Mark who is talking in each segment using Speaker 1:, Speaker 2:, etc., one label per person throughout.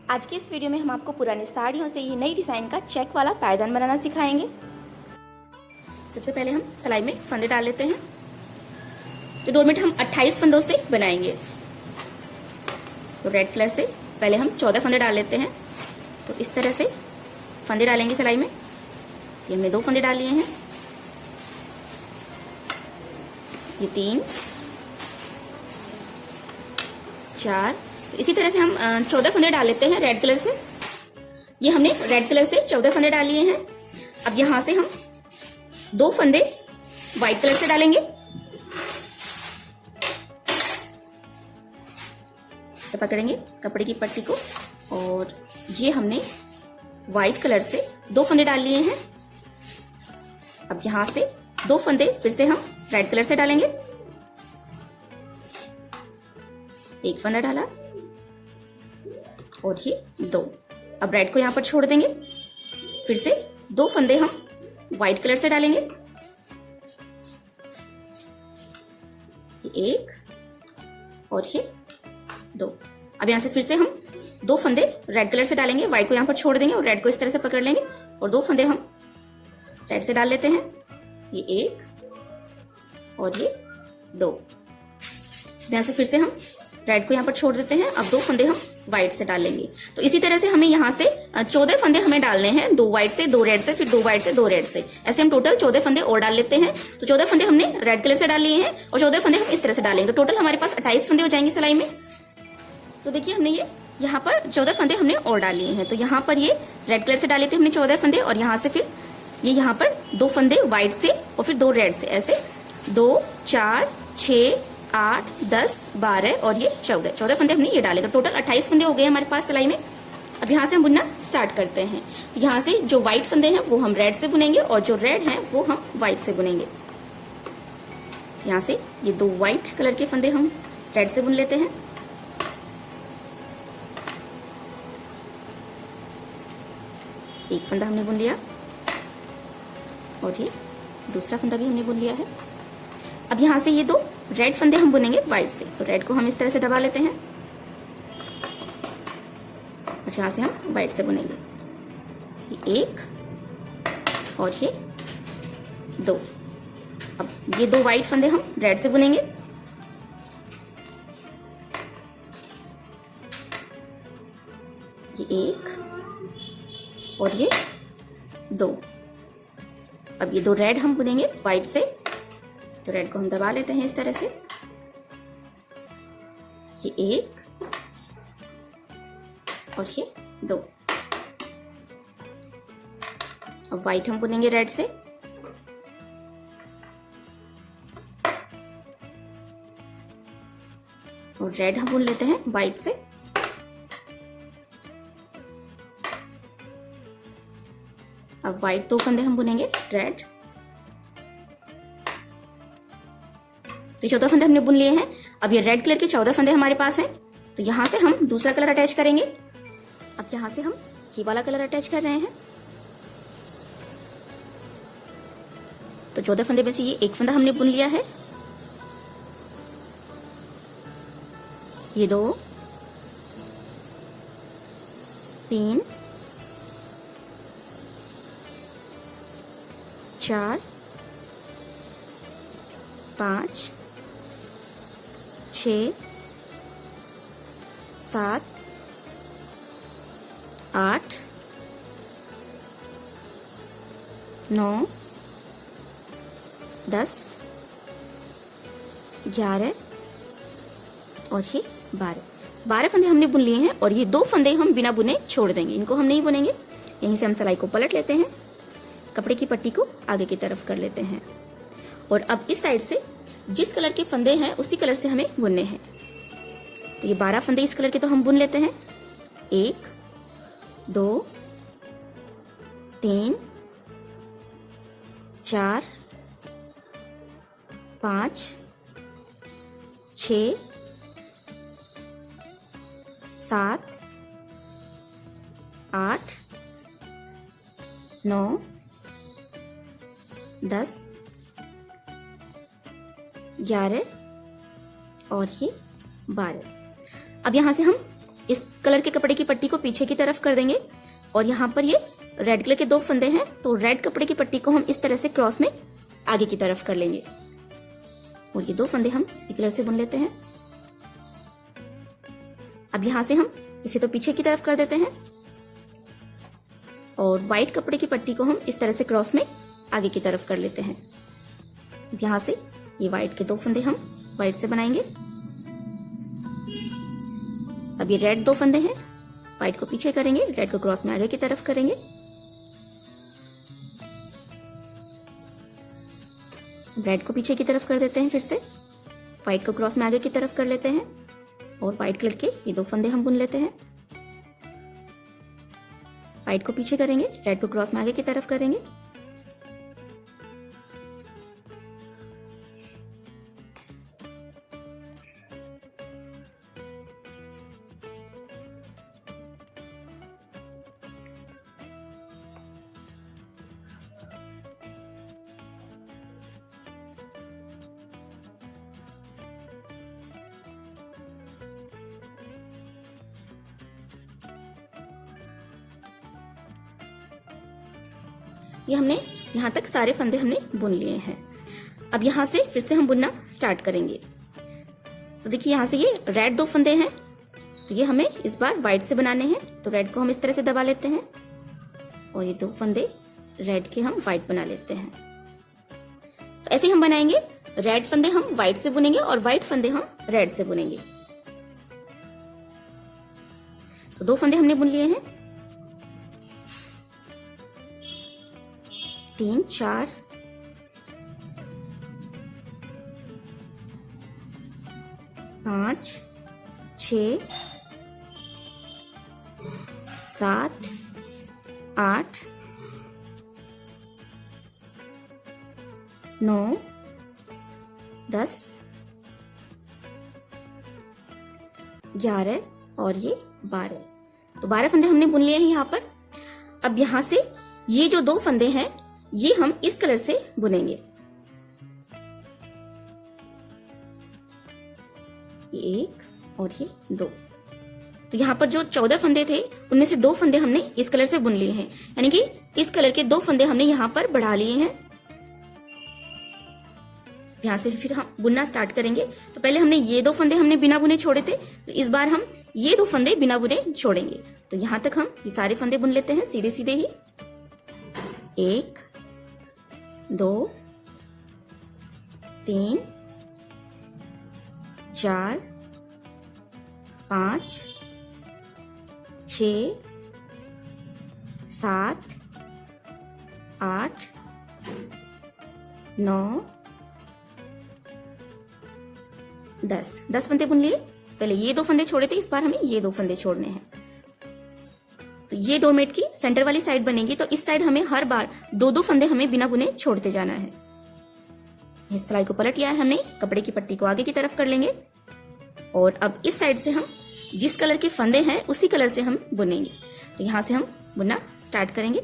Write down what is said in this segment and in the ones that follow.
Speaker 1: आज की इस वीडियो में हम आपको पुरानी साड़ियों से ये नई डिज़ाइन का चेक वाला पायदान बनाना सिखाएंगे। सबसे पहले हम सिलाई में फंदे डाल लेते हैं। तो डोरमेट हम 28 फंदों से बनाएंगे। तो रेड कलर से पहले हम 14 फंदे डाल लेते हैं। तो इस तरह से फंदे डालेंगे सिलाई में। ये हमने 2 फंदे डाल लिए हैं, ये 3, 4। तो इसी तरह से हम 14 फंदे डाल लेते हैं रेड कलर से। ये हमने रेड कलर से 14 फंदे डाल लिए हैं। अब यहां से हम 2 फंदे व्हाइट कलर से डालेंगे। इसे पकड़ेंगे कपड़े की पट्टी को और ये हमने व्हाइट कलर से 2 फंदे डाल लिए हैं। अब यहां से 2 फंदे फिर से हम रेड कलर से डालेंगे। एक फंदा डाला और ये 2। अब रेड को यहां पर छोड़ देंगे। फिर से 2 फंदे हम व्हाइट कलर से डालेंगे। ये 1 और ये 2। अब यहां से फिर से हम 2 फंदे रेड कलर से डालेंगे। व्हाइट को यहां पर छोड़ देंगे और रेड को इस तरह से पकड़ लेंगे और 2 फंदे हम रेड से डाल लेते हैं। ये 1 और ये 2। यहां से फिर से हम रेड को यहाँ पर छोड़ देते हैं। अब 2 फंदे हम व्हाइट से डाल लेंगे। तो इसी तरह से हमें यहाँ से 14 फंदे हमें डालने हैं, 2 व्हाइट से, 2 रेड से, फिर 2 व्हाइट से, 2 रेड से। ऐसे हम टोटल 14 फंदे और डाल लेते हैं। तो 14 फंदे हमने रेड कलर से डाल लिए हैं और 14 फंदे हम इस तरह से डालेंगे। तो टोटल हमारे पास 28 फंदे हो जाएंगे सिलाई में। तो देखिए हमने ये यहाँ पर 14 फंदे हमने और डाल लिए हैं। तो यहाँ पर ये रेड कलर से डाले थे हमने 14 फंदे और यहाँ से फिर ये यहाँ पर 2 फंदे व्हाइट से और फिर 2 रेड से। ऐसे 2, 4, 6, 8, 10, 12 और ये 14 फंदे हमने ये डाले। तो टोटल 28 फंदे हो गए हमारे पास सिलाई में। अब यहाँ से हम बुनना स्टार्ट करते हैं। यहाँ से जो व्हाइट फंदे हैं वो हम रेड से बुनेंगे और जो रेड हैं वो हम व्हाइट से बुनेंगे। यहाँ से ये 2 व्हाइट कलर के फंदे हम रेड से बुन लेते हैं। एक फंदा हमने बुन लिया और ये दूसरा फंदा भी हमने बुन लिया है। अब यहाँ से ये 2 रेड फंदे हम बुनेंगे व्हाइट से। तो रेड को हम इस तरह से दबा लेते हैं और यहाँ से हम व्हाइट से बुनेंगे। ये 1 और ये 2। अब ये 2 व्हाइट फंदे हम रेड से बुनेंगे। ये 1 और ये 2। अब ये 2 रेड हम बुनेंगे व्हाइट से। तो रेड को हम दबा लेते हैं इस तरह से। ये 1 और ये 2। अब व्हाइट हम बुनेंगे रेड से। और रेड हम बुन लेते हैं व्हाइट से। अब व्हाइट 2 फंदे हम बुनेंगे रेड। तो 14 फंदे हमने बुन लिए हैं। अब ये रेड कलर के 14 फंदे हमारे पास हैं। तो यहां से हम दूसरा कलर अटैच करेंगे। अब यहां से हम ये वाला कलर अटैच कर रहे हैं। तो 14 फंदे में से ये 1 फंदा हमने बुन लिया है। ये 2, 3, 4, 5, 6, 7, 8, 9, 10, 11 और ये 12 फंदे हमने बुन लिए हैं। और ये 2 फंदे हम बिना बुने छोड़ देंगे, इनको हम नहीं बुनेंगे। यहीं से हम सिलाई को पलट लेते हैं, कपड़े की पट्टी को आगे की तरफ कर लेते हैं और अब इस साइड से जिस कलर के फंदे हैं उसी कलर से हमें बुनने हैं। तो ये 12 फंदे इस कलर के तो हम बुन लेते हैं। 1, 2, 3, 4, 5, 6, 7, 8, 9, 10, 11 और ये 12। अब यहाँ से हम इस कलर के कपड़े की पट्टी को पीछे की तरफ कर देंगे और यहाँ पर ये रेड कलर के 2 फंदे हैं, तो रेड कपड़े की पट्टी को हम इस तरह से क्रॉस में आगे की तरफ कर लेंगे और ये 2 फंदे हम इसी कलर से बुन लेते हैं। अब यहां से हम इसे तो पीछे की तरफ कर देते हैं और व्हाइट कपड़े की पट्टी को हम इस तरह से क्रॉस में आगे की तरफ कर लेते हैं। यहां से ये व्हाइट के 2 फंदे हम व्हाइट से बनाएंगे। अब ये रेड 2 फंदे हैं, व्हाइट को पीछे करेंगे, रेड को क्रॉस में आगे की तरफ करेंगे। रेड को पीछे की तरफ कर देते हैं, फिर से व्हाइट को क्रॉस में आगे की तरफ कर लेते हैं और व्हाइट कलर के ये 2 फंदे हम बुन लेते हैं। व्हाइट को पीछे करेंगे, रेड को क्रॉस में आगे की तरफ करेंगे। ये हमने यहाँ तक सारे फंदे हमने बुन लिए हैं। अब यहाँ से फिर से हम बुनना स्टार्ट करेंगे। तो देखिए यहाँ से ये रेड 2 फंदे हैं, तो ये हमें इस बार व्हाइट से बनाने हैं। तो रेड को हम इस तरह से दबा लेते हैं और ये 2 फंदे रेड के हम व्हाइट बना लेते हैं। तो ऐसे हम बनाएंगे, रेड फंदे हम व्हाइट से बुनेंगे और व्हाइट फंदे हम रेड से बुनेंगे। तो 2 फंदे हमने बुन लिए हैं, 3 4 5 6 7 8 9 10 11 और ये 12। तो 12 फंदे हमने बुन लिए हैं यहाँ पर। अब यहाँ से ये जो 2 फंदे हैं ये हम इस कलर से बुनेंगे। ये 1 और ये 2। तो यहाँ पर जो 14 फंदे थे उनमें से 2 फंदे हमने इस कलर से बुन लिए हैं, यानी कि इस कलर के 2 फंदे हमने यहाँ पर बढ़ा लिए हैं। यहाँ से फिर हम बुनना स्टार्ट करेंगे। तो पहले हमने ये 2 फंदे हमने बिना बुने छोड़े थे, तो इस बार हम ये 2 फंदे बिना बुने छोड़ेंगे। तो यहाँ तक हम ये सारे फंदे बुन लेते हैं सीधे सीधे ही। 1 2 3 4 5 6 7 8 9 10 फंदे बुन लिए। पहले ये 2 फंदे छोड़े थे, इस बार हमें ये 2 फंदे छोड़ने हैं। तो ये डोरमेट की सेंटर वाली साइड बनेगी, तो इस साइड हमें हर बार 2 फंदे हमें बिना बुने छोड़ते जाना है। इस सिलाई को पलट लिया है हमने, कपड़े की पट्टी को आगे की तरफ कर लेंगे और अब इस साइड से हम जिस कलर के फंदे हैं उसी कलर से हम बुनेंगे। तो यहां से हम बुनना स्टार्ट करेंगे।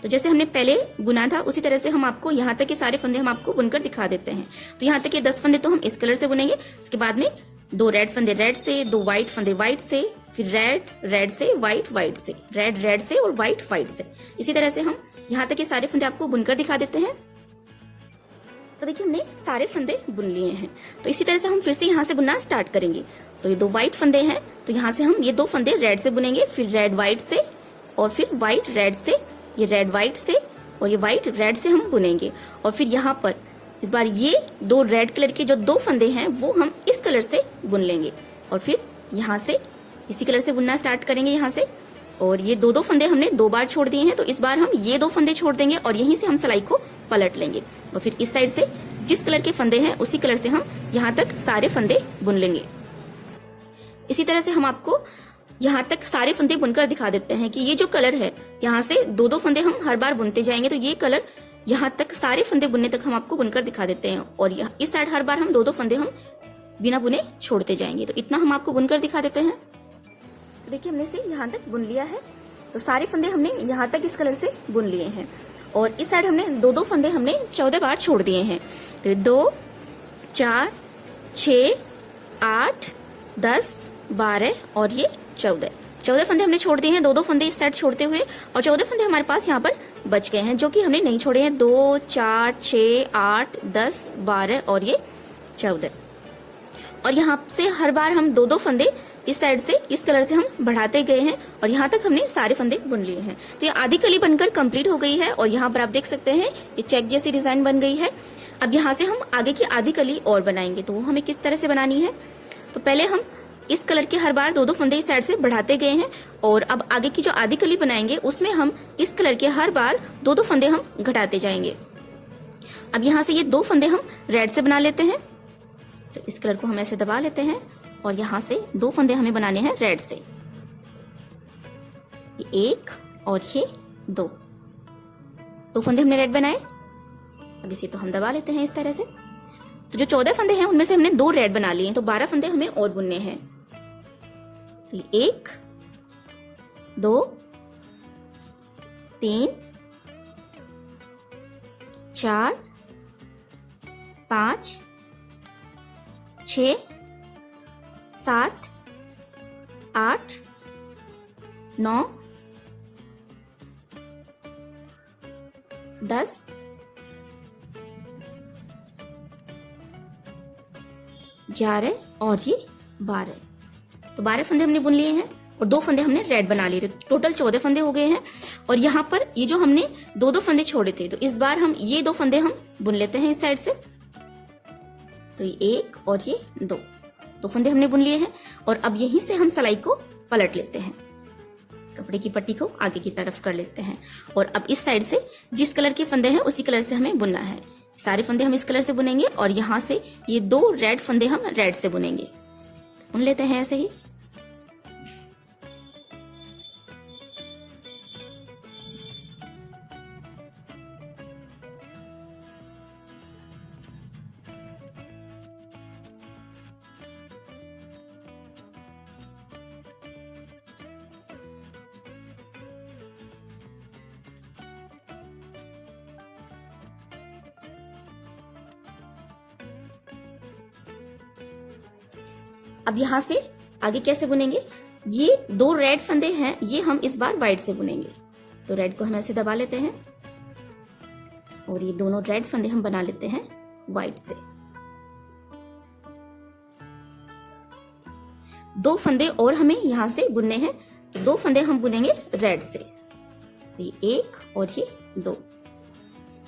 Speaker 1: तो जैसे हमने पहले बुना था उसी तरह से हम आपको यहाँ तक के सारे फंदे हम आपको बुनकर दिखा देते हैं। तो यहाँ तक के 10 फंदे तो हम इस कलर से बुनेंगे, उसके बाद में 2 रेड फंदे रेड से, 2 व्हाइट फंदे व्हाइट से, फिर रेड से, व्हाइट से, रेड से और व्हाइट से। इसी तरह से हम यहाँ तक के सारे फंदे आपको बुनकर दिखा देते हैं। तो देखिए हमने सारे फंदे बुन लिए हैं। तो इसी तरह से हम फिर से यहाँ से बुनना स्टार्ट करेंगे। तो ये 2 व्हाइट फंदे हैं, तो यहाँ से हम ये 2 फंदे रेड से बुनेंगे, फिर रेड व्हाइट से और फिर व्हाइट रेड से, ये रेड व्हाइट से और ये व्हाइट रेड से हम बुनेंगे। और फिर यहाँ पर इस बार ये 2 रेड कलर के जो 2 फंदे हैं वो हम इस कलर से बुन लेंगे और फिर यहाँ से इसी कलर से बुनना स्टार्ट करेंगे यहाँ से। और ये 2 फंदे हमने 2 बार छोड़ दिए हैं, तो इस बार हम ये 2 फंदे छोड़ देंगे और यहीं से हम सिलाई को पलट लेंगे और फिर इस साइड से जिस कलर के फंदे हैं उसी कलर से हम यहाँ तक सारे फंदे बुन लेंगे। इसी तरह से हम आपको यहाँ तक सारे फंदे बुनकर दिखा देते हैं कि ये जो कलर है यहाँ से 2 फंदे हम हर बार बुनते जाएंगे, तो ये कलर यहाँ तक सारे फंदे बुनने तक हम आपको बुनकर दिखा देते हैं। और इस साइड हर बार हम 2 फंदे हम बिना बुने छोड़ते जाएंगे, तो इतना हम आपको बुनकर दिखा देते हैं। तो देखिए हमने से यहाँ तक बुन लिया है, तो सारे फंदे हमने यहाँ तक इस कलर से बुन लिए हैं और इस साइड हमने 2 फंदे हमने 14 बार छोड़ दिए हैं। तो 2 4 6 8 10, 12 और ये 14 फंदे हमने छोड़ दिए हैं, 2-2 फंदे इस साइड छोड़ते हुए, और 14 फंदे हमारे पास यहाँ पर बच गए हैं जो कि हमने नहीं छोड़े हैं। 2, 4, 6, 8, 10, 12 और ये 14। और यहाँ से हर बार हम 2-2 फंदे इस साइड से इस कलर से हम बढ़ाते गए हैं और यहाँ तक हमने सारे फंदे बुन लिए हैं। तो ये आधी कली बनकर कंप्लीट हो गई है और यहाँ पर आप देख सकते हैं ये चेक जैसी डिजाइन बन गई है। अब यहाँ से हम आगे की आधी कली और बनाएंगे, तो वो हमें किस तरह से बनानी है। तो पहले हम इस कलर के हर बार 2-2 फंदे इस साइड से बढ़ाते गए हैं और अब आगे की जो आधी कली बनाएंगे उसमें हम इस कलर के हर बार 2-2 फंदे हम घटाते जाएंगे। अब यहाँ से ये 2 फंदे हम रेड से बना लेते हैं, तो इस कलर को हम ऐसे दबा लेते हैं और यहाँ से 2 फंदे हमें बनाने हैं रेड से। ये 1 और ये 2 फंदे हमने रेड बनाए। अब इसे तो हम दबा लेते हैं इस तरह से। तो जो 14 फंदे हैं उनमें से हमने 2 रेड बना लिए हैं, तो 12 फंदे हमें और बुनने हैं। तो 1, 2, 3, 4, 5, 6, 7, 8, 9, 10, 11 और ये 12। तो 12 फंदे हमने बुन लिए हैं और 2 फंदे हमने रेड बना लिए, टोटल 14 फंदे हो गए हैं। और यहाँ पर ये जो हमने 2-2 फंदे छोड़े थे, तो इस बार हम ये 2 फंदे हम बुन लेते हैं इस साइड से। तो ये 1 और ये 2 फंदे हमने बुन लिए हैं और अब यहीं से हम सिलाई को पलट लेते हैं, कपड़े की पट्टी को आगे की तरफ कर लेते हैं। और अब इस साइड से जिस कलर के फंदे हैं उसी कलर से हमें बुनना है। सारे फंदे हम इस कलर से बुनेंगे और यहाँ से ये 2 रेड फंदे हम रेड से बुनेंगे। बुन लेते हैं ऐसे ही। अब यहाँ से आगे कैसे बुनेंगे, ये 2 रेड फंदे हैं, ये हम इस बार व्हाइट से बुनेंगे। तो रेड को हम ऐसे दबा लेते हैं और ये दोनों रेड फंदे हम बना लेते हैं व्हाइट से। 2 फंदे और हमें यहाँ से बुनने हैं, तो 2 फंदे हम बुनेंगे रेड से। तो ये 1 और ये 2।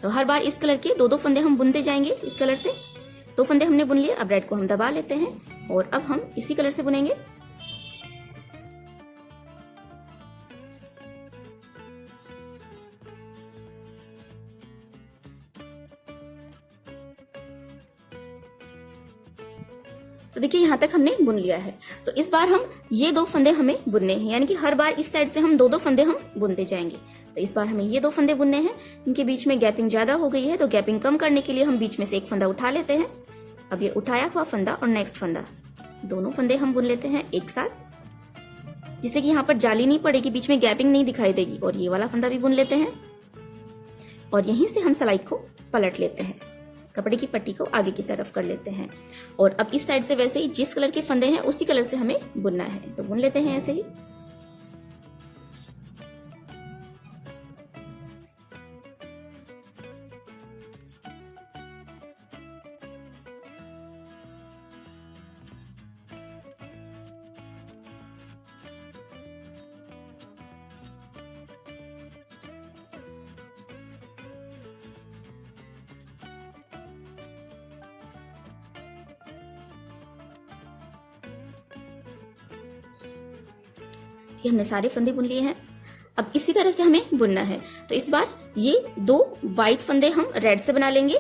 Speaker 1: तो हर बार इस कलर के 2-2 फंदे हम बुनते जाएंगे इस कलर से। 2 फंदे हमने बुन लिए। अब रेड को हम दबा लेते हैं और अब हम इसी कलर से बुनेंगे। तो देखिए यहाँ तक हमने बुन लिया है। तो इस बार हम ये 2 फंदे हमें बुनने हैं, यानी कि हर बार इस साइड से हम 2-2 फंदे हम बुनते जाएंगे। तो इस बार हमें ये 2 फंदे बुनने हैं, इनके बीच में गैपिंग ज्यादा हो गई है, तो गैपिंग कम करने के लिए हम बीच में से एक फंदा उठा लेते हैं। अब ये उठाया हुआ फंदा और नेक्स्ट फंदा, दोनों फंदे हम बुन लेते हैं एक साथ, जिससे कि यहाँ पर जाली नहीं पड़ेगी, बीच में गैपिंग नहीं दिखाई देगी। और ये वाला फंदा भी बुन लेते हैं और यहीं से हम सिलाई को पलट लेते हैं, कपड़े की पट्टी को आगे की तरफ कर लेते हैं। और अब इस साइड से वैसे ही जिस कलर के फंदे हैं उसी कलर से हमें बुनना है, तो बुन लेते हैं ऐसे ही। ये हमने सारे फंदे बुन लिए हैं। अब इसी तरह से हमें बुनना है। तो इस बार ये 2 व्हाइट फंदे हम रेड से बना लेंगे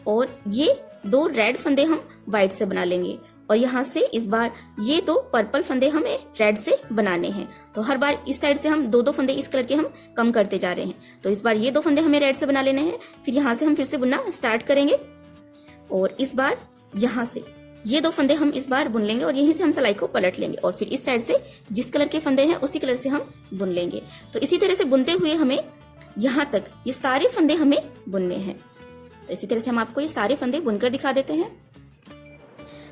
Speaker 1: और ये 2 रेड फंदे हम व्हाइट से बना लेंगे। और यहाँ से इस बार ये 2 पर्पल फंदे हमें रेड से बनाने हैं। तो हर बार इस साइड से हम 2-2 फंदे इस कलर के हम कम करते जा रहे हैं। तो इस बार ये 2 फंदे हमें रेड से बना लेने हैं, फिर यहाँ से हम फिर से बुनना स्टार्ट करेंगे। और इस बार यहाँ से ये 2 फंदे हम इस बार बुन लेंगे और यहीं से हम सिलाई को पलट लेंगे और फिर इस साइड से जिस कलर के फंदे हैं उसी कलर से हम बुन लेंगे। तो इसी तरह से बुनते हुए हमें यहाँ तक ये सारे फंदे हमें बुनने हैं। तो इसी तरह से हम आपको ये सारे फंदे बुनकर दिखा देते हैं।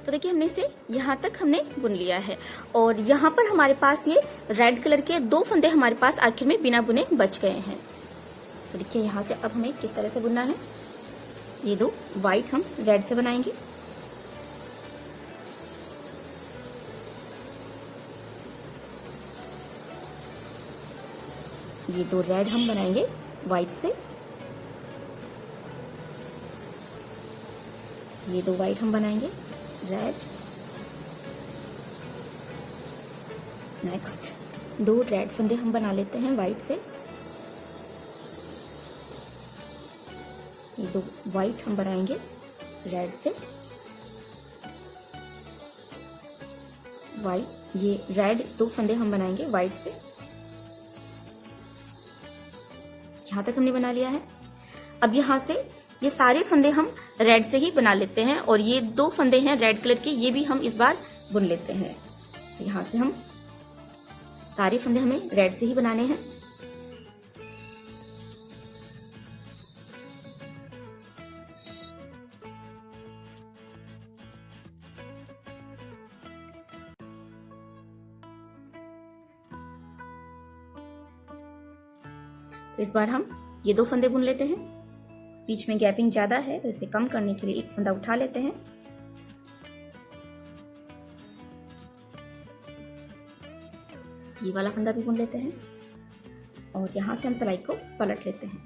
Speaker 1: तो देखिए हमने इसे यहाँ तक हमने बुन लिया है और यहाँ पर हमारे पास ये रेड कलर के 2 फंदे हमारे पास आखिर में बिना बुने बच गए हैं। तो देखिए यहाँ से अब हमें किस तरह से बुनना है। ये 2 व्हाइट हम रेड से बनाएंगे। ये 2 रेड हम बनाएंगे व्हाइट से। ये 2 व्हाइट हम बनाएंगे रेड। नेक्स्ट 2 रेड फंदे हम बना लेते हैं व्हाइट से। ये 2 व्हाइट हम बनाएंगे रेड से। व्हाइट ये रेड 2 फंदे हम बनाएंगे व्हाइट से। यहां तक हमने बना लिया है। अब यहां से ये सारे फंदे हम रेड से ही बना लेते हैं और ये 2 फंदे हैं रेड कलर के, ये भी हम इस बार बुन लेते हैं। तो यहां से हम सारे फंदे हमें रेड से ही बनाने हैं। तो इस बार हम ये 2 फंदे बुन लेते हैं। बीच में गैपिंग ज्यादा है तो इसे कम करने के लिए एक फंदा उठा लेते हैं। ये वाला फंदा भी बुन लेते हैं और यहां से हम सिलाई को पलट लेते हैं।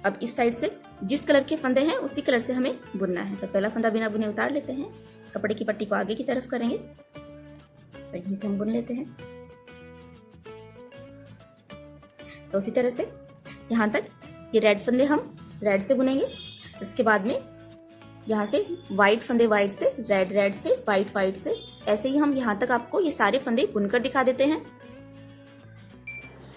Speaker 1: अब इस साइड से जिस कलर के फंदे हैं उसी कलर से हमें बुनना है। तो पहला फंदा बिना बुने उतार लेते हैं। कपड़े की पट्टी को आगे की तरफ करेंगे और यहीं से हम बुन लेते हैं। तो उसी तरह से यहां तक ये रेड फंदे हम रेड से बुनेंगे। उसके बाद में यहाँ से व्हाइट फंदे व्हाइट से, रेड रेड से, व्हाइट व्हाइट से, ऐसे ही हम यहाँ तक आपको ये सारे फंदे बुनकर दिखा देते हैं।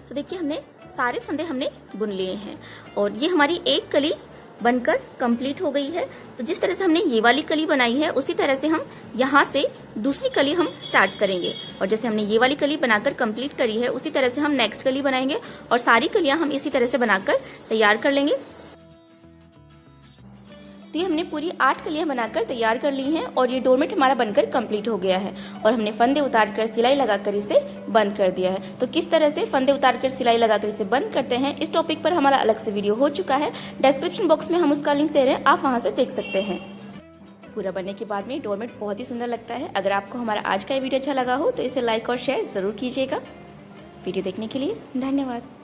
Speaker 1: तो देखिए हमने सारे फंदे हमने बुन लिए हैं और ये हमारी एक कली बनकर कंप्लीट हो गई है। तो जिस तरह से हमने ये वाली कली बनाई है उसी तरह से हम यहाँ से दूसरी कली हम स्टार्ट करेंगे और जैसे हमने ये वाली कली बनाकर कंप्लीट करी है उसी तरह से हम नेक्स्ट कली बनाएंगे और सारी कलियां हम इसी तरह से बनाकर तैयार कर लेंगे। तो ये हमने पूरी 8 कलियां बनाकर तैयार कर ली हैं और ये डोरमेट हमारा बनकर कंप्लीट हो गया है और हमने फंदे उतारकर सिलाई लगाकर इसे बंद कर दिया है। तो किस तरह से फंदे उतारकर सिलाई लगाकर इसे बंद करते हैं इस टॉपिक पर हमारा अलग से वीडियो हो चुका है। डिस्क्रिप्शन बॉक्स में हम उसका लिंक दे रहे हैं, आप वहां से देख सकते हैं। पूरा बनने के बाद में डोरमेट बहुत ही सुंदर लगता है। अगर आपको हमारा आज का ये वीडियो अच्छा लगा हो तो इसे लाइक और शेयर जरूर कीजिएगा। वीडियो देखने के लिए धन्यवाद।